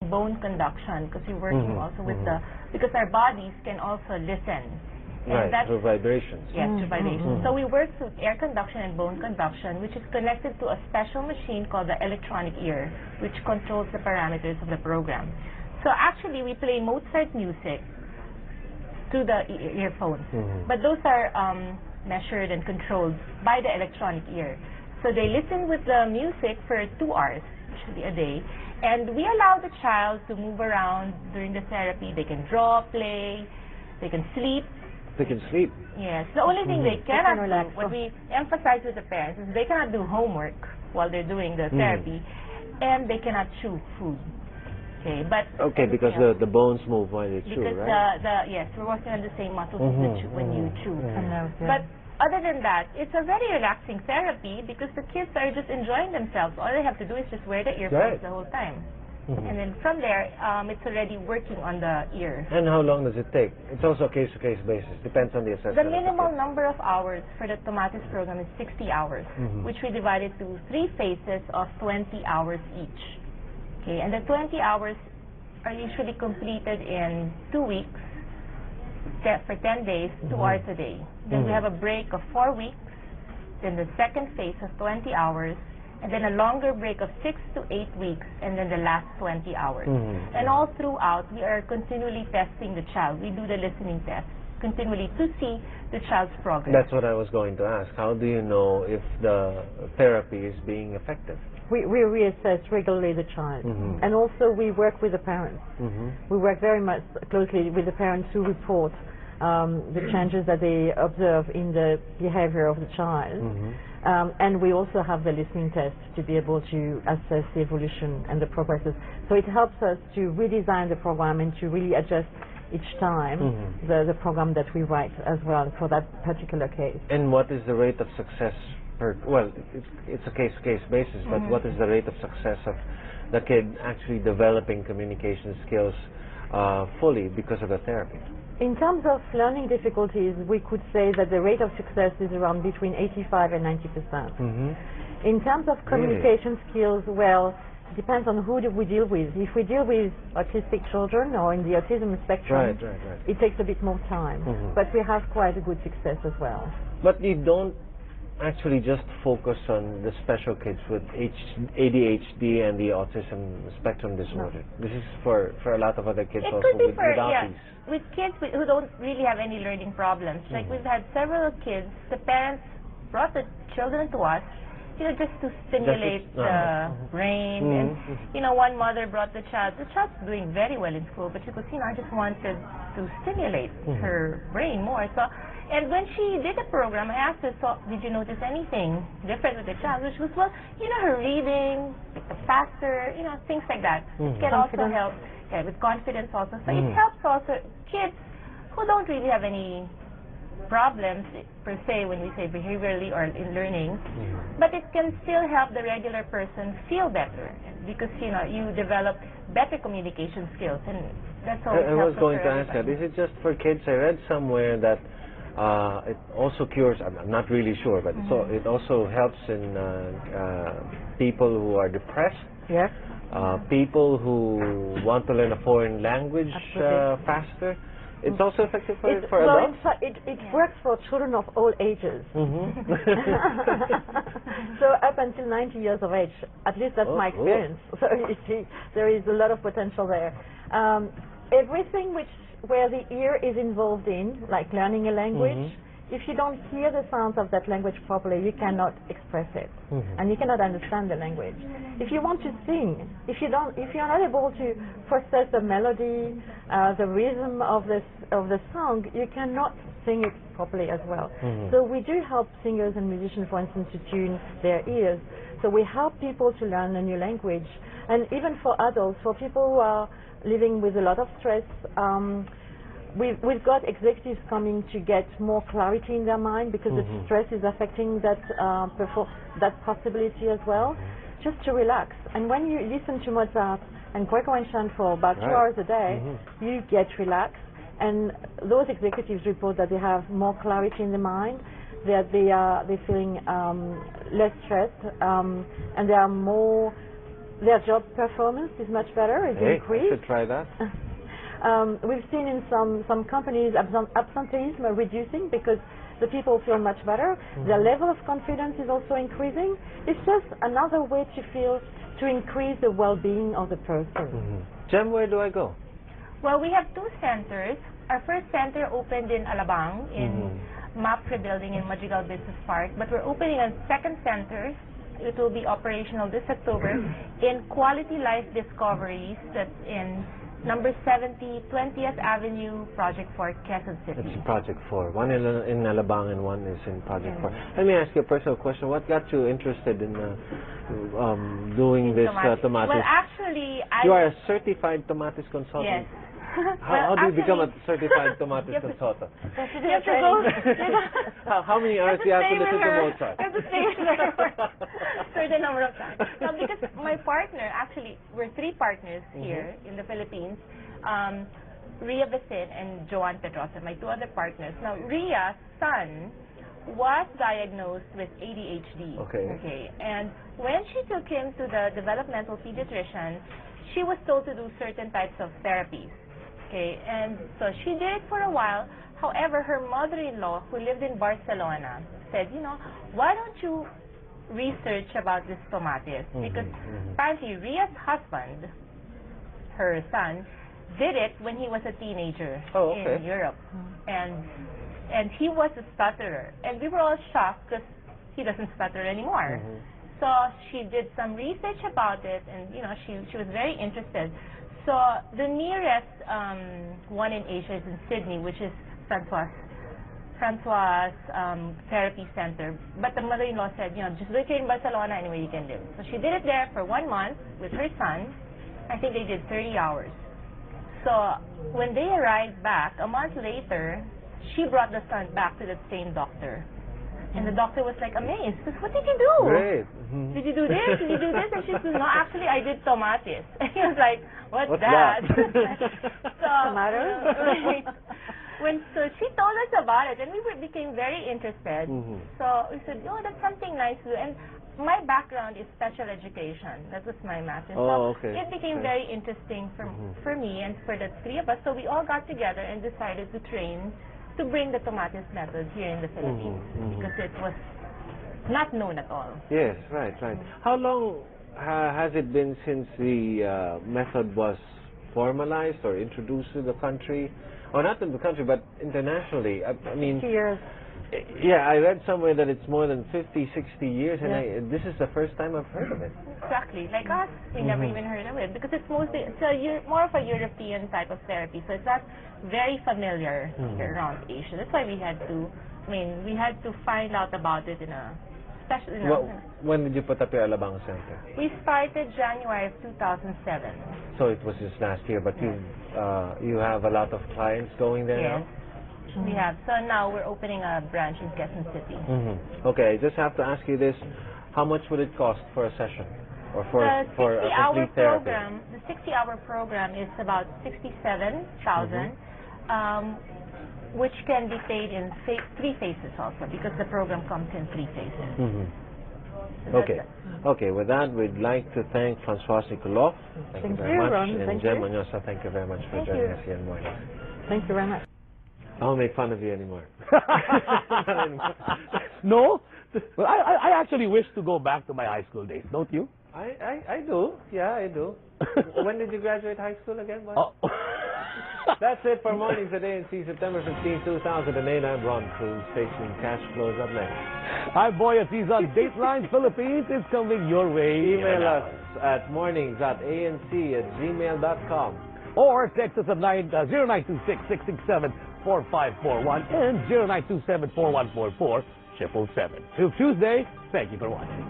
bone conduction, because we're working also with the, because our bodies can also listen. And right, through vibrations. Yes, through vibrations. So we work with air conduction and bone conduction, which is connected to a special machine called the electronic ear, which controls the parameters of the program. So actually, we play Mozart music through the earphones, but those are measured and controlled by the electronic ear. So they listen with the music for 2 hours, usually a day, and we allow the child to move around during the therapy. They can draw, play, they can sleep. They can sleep. Yes. The only thing they cannot do, what we emphasize with the parents, is they cannot do homework while they're doing the therapy, and they cannot chew food. Okay, but because the bones move while you chew, because right? yes, we're working on the same muscles when you chew. But other than that, it's a very relaxing therapy because the kids are just enjoying themselves. All they have to do is just wear the earphones the whole time. And then from there, it's already working on the ear. And how long does it take? It's also a case-to-case basis. Depends on the assessment. The minimal number of hours for the Tomatis program is 60 hours, which we divided to 3 phases of 20 hours each. Okay, and the 20 hours are usually completed in 2 weeks, for 10 days, 2 hours a day. Then we have a break of 4 weeks, then the second phase of 20 hours, and then a longer break of 6 to 8 weeks, and then the last 20 hours. And all throughout, we are continually testing the child. We do the listening test continually to see the child's progress. That's what I was going to ask. How do you know if the therapy is being effective? We reassess regularly the child, and also we work with the parents. We work very much closely with the parents who report the changes that they observe in the behavior of the child. And we also have the listening test to be able to assess the evolution and the progresses. So it helps us to redesign the program and to really adjust each time the program that we write as well for that particular case. And what is the rate of success well, it's a case-to-case basis, but what is the rate of success of the kid actually developing communication skills fully because of the therapy? In terms of learning difficulties, we could say that the rate of success is around between 85 and 90%. In terms of communication skills, well, it depends on who we deal with. If we deal with autistic children or in the autism spectrum, it takes a bit more time. But we have quite a good success as well. But you don't actually just focus on the special kids with ADHD and the autism spectrum disorder. This is for a lot of other kids it also could be without these. With kids who don't really have any learning problems. Like we've had several kids, the parents brought the children to us, just to stimulate the brain. And, one mother brought the child's doing very well in school, but she goes, I just wanted to stimulate her brain more. So, and when she did the program, I asked her, so did you notice anything different with the child? So she goes, well, her reading, faster, things like that. It can also help with confidence also. So it helps also kids who don't really have any problems per se when we say behaviorally or in learning, but it can still help the regular person feel better because, you develop better communication skills, and that's all. I was going to ask that. Is it just for kids? I read somewhere that it also cures, I'm not really sure, but it also helps in people who are depressed, people who want to learn a foreign language faster. It's also effective for adults? It works for children of all ages. So up until 90 years of age, at least that's my experience. So you see, there is a lot of potential there. Everything where the ear is involved in, like learning a language, if you don't hear the sounds of that language properly, you cannot express it, and you cannot understand the language. If you want to sing, if you're not able to process the melody, the rhythm of the song, you cannot sing it properly as well. So we do help singers and musicians, for instance, to tune their ears. So we help people to learn a new language, and even for adults, for people who are living with a lot of stress. We've got executives coming to get more clarity in their mind because the stress is affecting that possibility as well, just to relax. And when you listen to Mozart and Gregorian chant for about 2 hours a day, you get relaxed. And those executives report that they have more clarity in the mind, that they're feeling less stressed, and they are more their job performance is much better, is increased. I should try that. We've seen in some companies absenteeism reducing because the people feel much better. Their level of confidence is also increasing. It's just another way to increase the well-being of the person. Jem, where do I go? Well, we have 2 centers. Our first center opened in Alabang, in MAPRE building in Madrigal Business Park, but we're opening a second center. It will be operational this October in Quality Life Discoveries. That's in number 70, 20th Avenue, Project 4, Quezon City. It's Project 4. One in Alabang and one is in Project 4. Let me ask you a personal question. What got you interested in doing this Tomatis? Well, actually, you are a certified Tomatis consultant. Yes. How do you become a certified Tomatis consultant? You have to go. How many hours do you have to listen to Mozart? You have to stay with her for a certain number of times. No, because my partner, actually, we're 3 partners here in the Philippines. Rhea Vicin and Joanne Pedrosa, my 2 other partners. Now, Rhea's son was diagnosed with ADHD. Okay. And when she took him to the developmental pediatrician, she was told to do certain types of therapies. Okay, and so she did it for a while. However, her mother-in-law, who lived in Barcelona, said, why don't you research about this Tomatis? Because apparently Rhea's husband, her son, did it when he was a teenager in Europe. And he was a stutterer. And we were all shocked because he doesn't stutter anymore. So she did some research about it, and she was very interested. So the nearest one in Asia is in Sydney, which is Francois therapy center. But the mother-in-law said, just do it here in Barcelona, anywhere you can live. So she did it there for 1 month with her son. I think they did 30 hours. So when they arrived back, a month later, she brought the son back to the same doctor. And the doctor was like amazed. Because what did you do? Great. Did you do this? Did you do this? And she said, no, actually, I did Tomatis. And he was like, what's that? So, so she told us about it, and we became very interested. So we said, that's something nice to do. And my background is special education. That was my master's. So it became very interesting for me and for the 3 of us. So we all got together and decided to train to bring the Tomatis method here in the Philippines because it was not known at all. Yes, right. How long has it been since the method was formalized or introduced to the country? Or not in the country, but internationally? I mean, 50 years. Yeah, I read somewhere that it's more than 50, 60 years, and this is the first time I've heard of it. Exactly. Like us, we never even heard of it because it's more of a European type of therapy, so it's not very familiar here around Asia. That's why we had to find out about it in a special. When did you put up your Alabang Center? We started January of 2007. So it was just last year, but you have a lot of clients going there now? We have. So now we're opening a branch in Quezon City. Okay, I just have to ask you this. How much would it cost for a session? Or for a complete therapy? The 60-hour program is about $67,000, which can be paid in 3 phases also, because the program comes in 3 phases. So okay, with that, we'd like to thank Francois Nicoloff. Thank you very much. And Jem Manosa, thank you very much for joining us here in morning. Thank you very much. I won't make fun of you anymore. No? Well, I actually wish to go back to my high school days, don't you? I do. Yeah, I do. When did you graduate high school again, boy? Oh. That's it for Mornings at ANC, September 15, 2008. I'm Ron Cruz, facing cash flows up next. Hi, boy, at Season Dateline Philippines is coming your way. Email us at mornings@anc@gmail.com. Or text us at 0926-667-4541 and 0927-4144-777. Till Tuesday, thank you for watching.